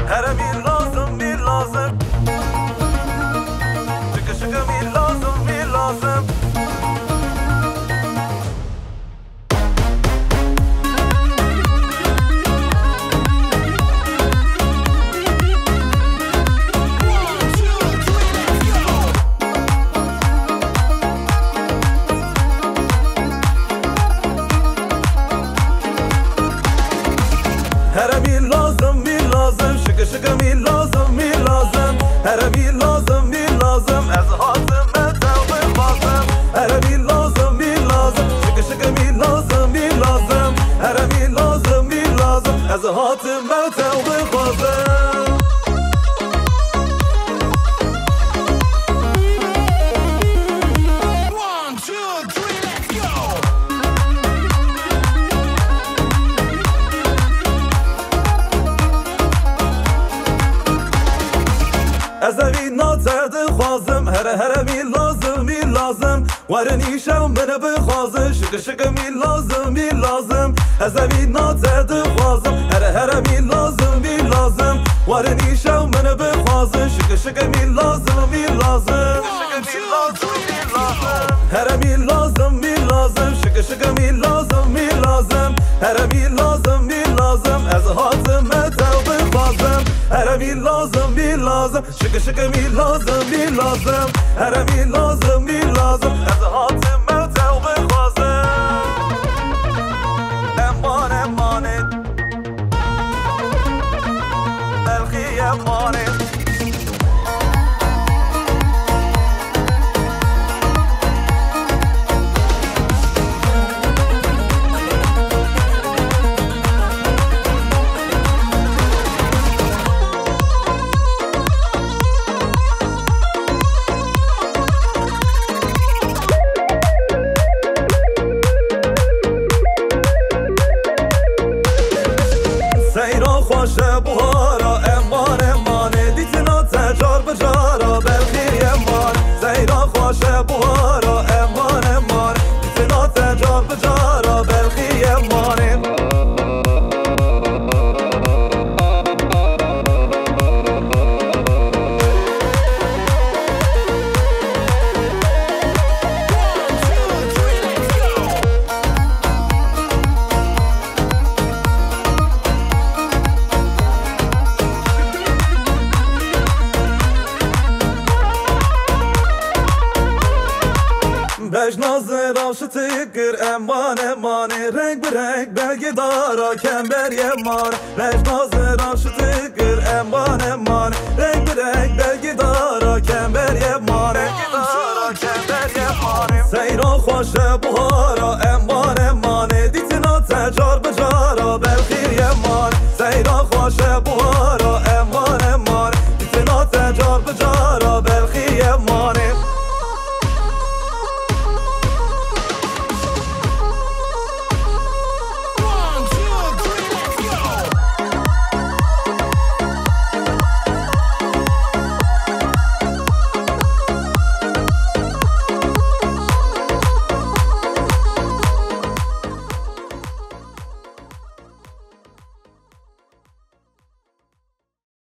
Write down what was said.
هرمی لازم می لازم شکه شکه می لازم می لازم هرمی لازم می لازم شکه شکه می لازم می لازم هرمی لازم می لازم از حاتم توبه بازم هرمی لازم می لازم شکه شکه می لازم می لازم هرمی لازم می لازم از حاتم توبه بازم از اوی ناترد خوازم هرمی لازم می لازم ورنی شو منه بخوازم شکه شکه می لازم می لازم از اوی ناترد خوازم هرمی لازم می لازم ورنی شو منه بخوازم شکه شکه می لازم می لازم هرمی لازم می لازم شکه شکه می لازم می لازم هرمی لازم می لازم از حاتم توبه بازم هرمی لازم می لازم شکه شکه می لازم می لازم هرمی لازم می لازم از حاتم توبه بازم امانه بلخی امانه خوشه بهارا امانه دیتنا تجار بجارا بلخی امان زیرا خوشه بهارا امانه دیتنا تجار بجارا بلخی امانه بجناز راش تکر امانه رنگ برنگ بلگی دارا کمبر یمان بجناز راش تکر امانه رنگ برنگ بلگی دارا کمبر یمان سیرا خوش بهارا امانه دیتنا تجار